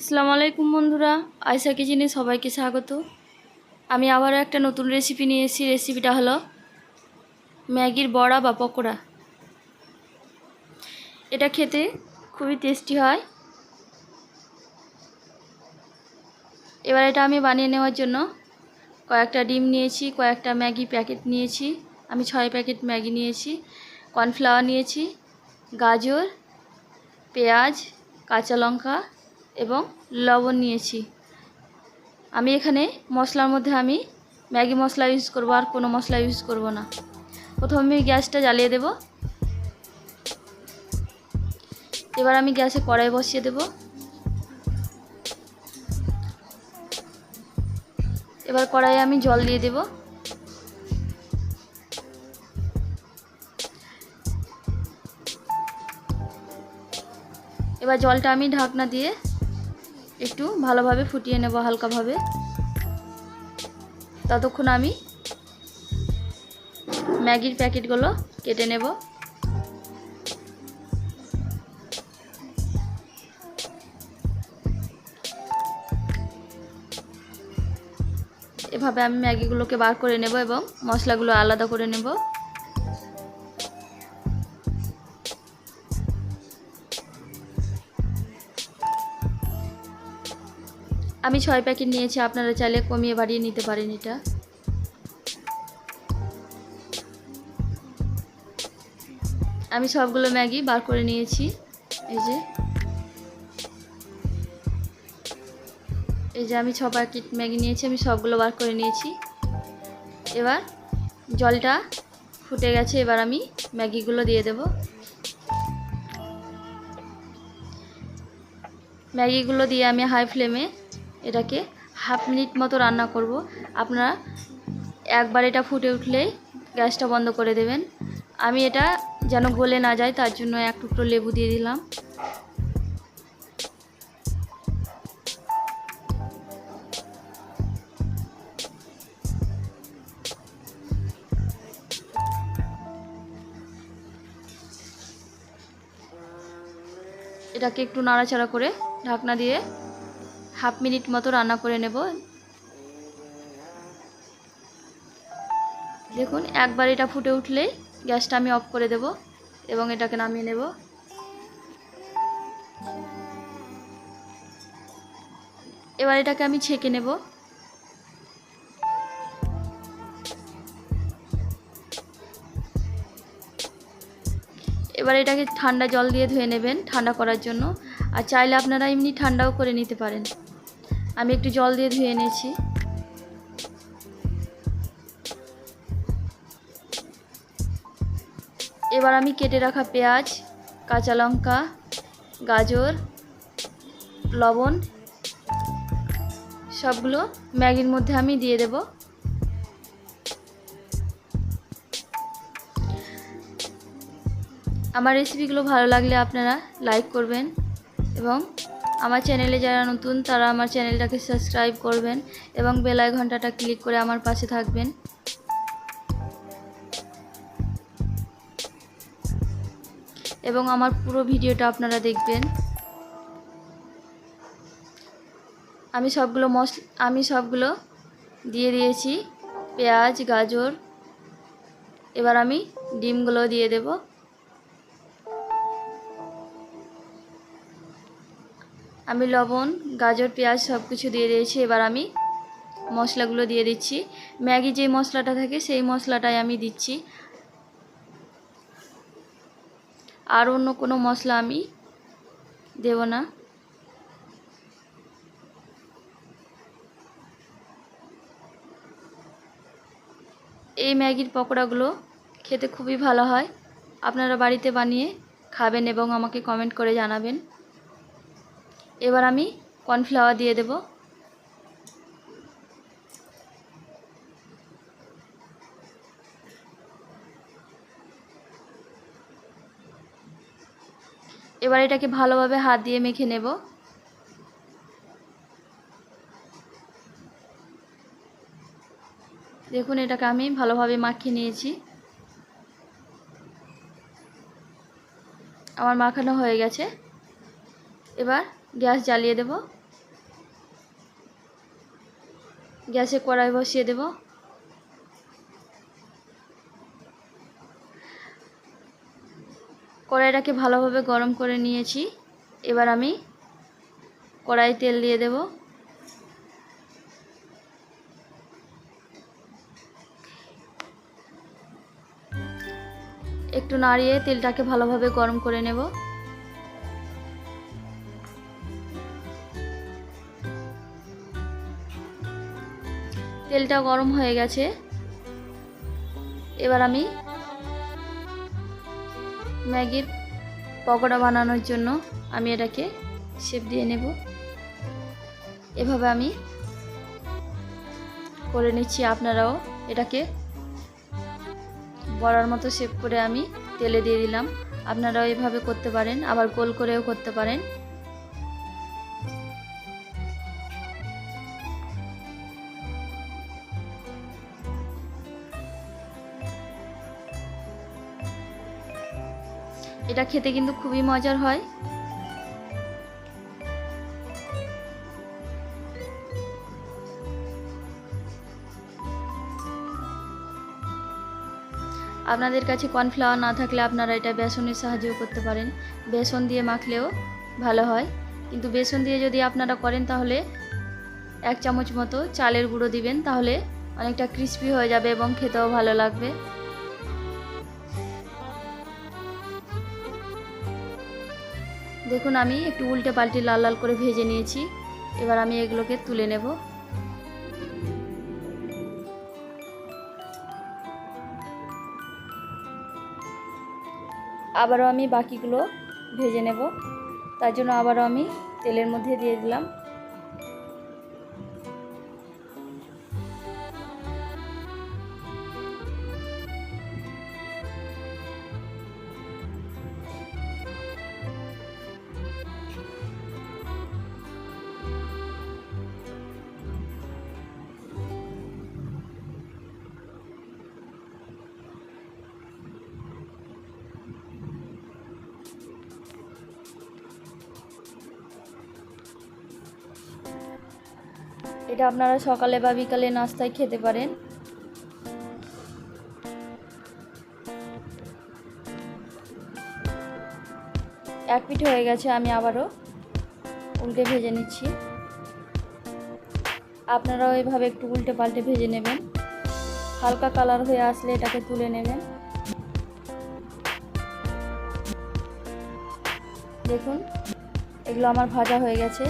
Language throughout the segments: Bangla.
আসসালামু আলাইকুম বন্ধুরা, আয়শা কিচেনে সবাইকে স্বাগত। আমি আবারও একটা নতুন রেসিপি নিয়ে এসেছি। রেসিপিটা হলো ম্যাগির বড়া বা পকোড়া। এটা খেতে খুবই টেস্টি হয়। এবার এটা আমি বানিয়ে নেওয়ার জন্য কয়েকটা ডিম নিয়েছি, কয়েকটা ম্যাগি প্যাকেট নিয়েছি। আমি 6 প্যাকেট ম্যাগি নিয়েছি, কর্নফ্লাওয়ার নিয়েছি, গাজর, পেঁয়াজ, কাঁচা লঙ্কা এবং লবণ নিয়েছি। আমি এখানে মশলার মধ্যে ম্যাগি মশলা ইউজ করব, আর কোনো মশলা ইউজ করব না। প্রথমে গ্যাসটা জ্বালিয়ে দেব। এবার আমি গ্যাসে কড়াই বসিয়ে দেব। এবার কড়াইয়ে আমি জল দিয়ে দেব। এবার জলটা আমি ঢাকনা দিয়ে একটু ভালোভাবে ফুটিয়ে নেব, হালকাভাবে। ততক্ষণ আমি ম্যাগির প্যাকেটগুলো কেটে নেব। এভাবে আমি ম্যাগিগুলোকে বার করে নেব এবং মশলাগুলো আলাদা করে নেব। আমি 6 প্যাকেট নিয়েছি, আপনারা চাইলে কমিয়ে বাড়িয়ে নিতে পারেন এটা। আমি সবগুলো ম্যাগি বার করে নিয়েছি। এই যে আমি 6 প্যাকেট ম্যাগি নিয়েছি, আমি সবগুলো বার করে নিয়েছি। এবার জলটা ফুটে গেছে, এবার আমি ম্যাগিগুলো দিয়ে দেব। ম্যাগিগুলো দিয়ে আমি হাই ফ্লেমে এটাকে হাফ মিনিট মতো রান্না করব। আপনারা একবার এটা ফুটে উঠলেই গ্যাসটা বন্ধ করে দেবেন। আমি এটা যেন গলে না যায় তার জন্য এক টুকরো লেবু দিয়ে দিলাম। এটাকে একটু নাড়াচাড়া করে ঢাকনা দিয়ে হাফ মিনিট মতো রান্না করে নেব। দেখুন, একবার এটা ফুটে উঠলেই গ্যাসটা আমি অফ করে দেব এবং এটাকে নামিয়ে নেব। এবার এটাকে আমি ছেঁকে নেব। এবার এটাকে ঠান্ডা জল দিয়ে ধুয়ে নেবেন, ঠান্ডা করার জন্য। আর চাইলে আপনারা এমনি ঠান্ডাও করে নিতে পারেন। আমি একটু জল দিয়ে ধুয়ে নিয়েছি। এবার আমি কেটে রাখা পেঁয়াজ, কাঁচা লঙ্কা, গাজর, লবণ সবগুলো ম্যাগির মধ্যে আমি দিয়ে দেব। আমার রেসিপিগুলো ভালো লাগলে আপনারা লাইক করবেন এবং আমার চ্যানেলে যারা নতুন তারা আমার চ্যানেলটাকে সাবস্ক্রাইব করবেন এবং বেল আইকনটা ক্লিক করে আমার পাশে থাকবেন। এবং আমার পুরো ভিডিওটা আপনারা দেখবেন। আমি সবগুলো দিয়ে দিয়েছি, পেঁয়াজ, গাজর। এবার আমি ডিমগুলো দিয়ে দেব। আমি লবণ, গাজর, পেঁয়াজ সব কিছু দিয়ে দিয়েছি। এবার আমি মশলাগুলো দিয়ে দিচ্ছি। ম্যাগি যে মশলাটা থাকে সেই মশলাটাই আমি দিচ্ছি, আর অন্য কোনো মশলা আমি দেব না। এই ম্যাগির পকোড়াগুলো খেতে খুবই ভালো হয়। আপনারা বাড়িতে বানিয়ে খাবেন এবং আমাকে কমেন্ট করে জানাবেন। এবার আমি কর্নফ্লাওয়ার দিয়ে দেব। এবার এটাকে ভালোভাবে হাত দিয়ে মেখে নেব। দেখুন, এটাকে আমি ভালোভাবে মাখিয়ে নিয়েছি। আমার মাখানো হয়ে গেছে। এবার গ্যাস জ্বালিয়ে দেব। গ্যাসে কড়াই বসিয়ে দেব। কড়াইটাকে ভালোভাবে গরম করে নিয়েছি। এবার আমি কড়াই তেল দিয়ে দেব। একটু নাড়িয়ে তেলটাকে ভালোভাবে গরম করে নেব। তেলটা গরম হয়ে গেছে। এবার আমি ম্যাগির পকোড়া বানানোর জন্য আমি এটাকে শেপ দিয়ে নেব। এভাবে আমি করে নিচ্ছি। আপনারাও এটাকে বড়ার মতো শেপ করে আমি তেলে দিয়ে দিলাম। আপনারাও এভাবে করতে পারেন, আবার গোল করেও করতে পারেন। এটা খেতে কিন্তু খুবই মজার হয়। আপনাদের কাছে কর্নফ্লাওয়ার না থাকলে আপনারা এটা বেসনের সাহায্যেও করতে পারেন। বেসন দিয়ে মাখলেও ভালো হয়, কিন্তু বেসন দিয়ে যদি আপনারা করেন তাহলে 1 চামচ মতো চালের গুঁড়ো দিবেন, তাহলে অনেকটা ক্রিস্পি হয়ে যাবে এবং খেতেও ভালো লাগবে। দেখুন আমি একটু উল্টে পাল্টে লাল লাল করে ভেজে নিয়েছি। এবার আমি এগুলোকে তুলে নেব। আবারও আমি বাকিগুলো ভেজে নেব। তার জন্য আবারও আমি তেলের মধ্যে দিয়ে দিলাম। এটা আপনারা সকালে বা বিকালে নাস্তায় খেতে পারেন। এক পিঠ হয়ে গেছে, আমি আবারও উল্টে ভেজে নিচ্ছি। আপনারাও এভাবে একটু উল্টে পাল্টে ভেজে নেবেন। হালকা কালার হয়ে আসলে এটাকে তুলে নেবেন। দেখুন এগুলো আমার ভাজা হয়ে গেছে।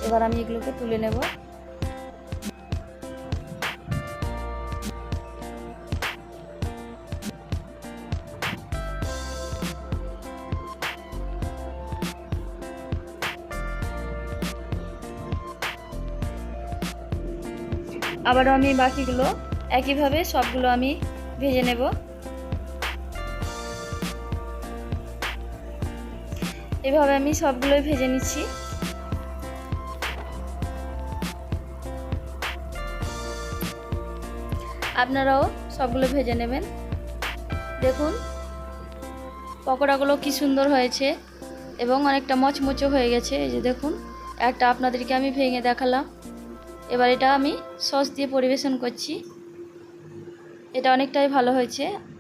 এবার আমি এগুলোকে তুলে নেব। আবারও আমি বাকিগুলো একইভাবে সবগুলো আমি ভেজে নেব। এভাবে আমি সবগুলোই ভেজে নিচ্ছি। আপনারাও সবগুলো ভেজে নেবেন। দেখুন পকোড়াগুলো কি সুন্দর হয়েছে এবং অনেকটা মচমচে হয়ে গেছে। এই যে দেখুন, একটা আপনাদেরকে আমি ভেঙে দেখালাম। এবার এটা আমি সস দিয়ে পরিবেশন করছি। এটা অনেকটাই ভালো হয়েছে।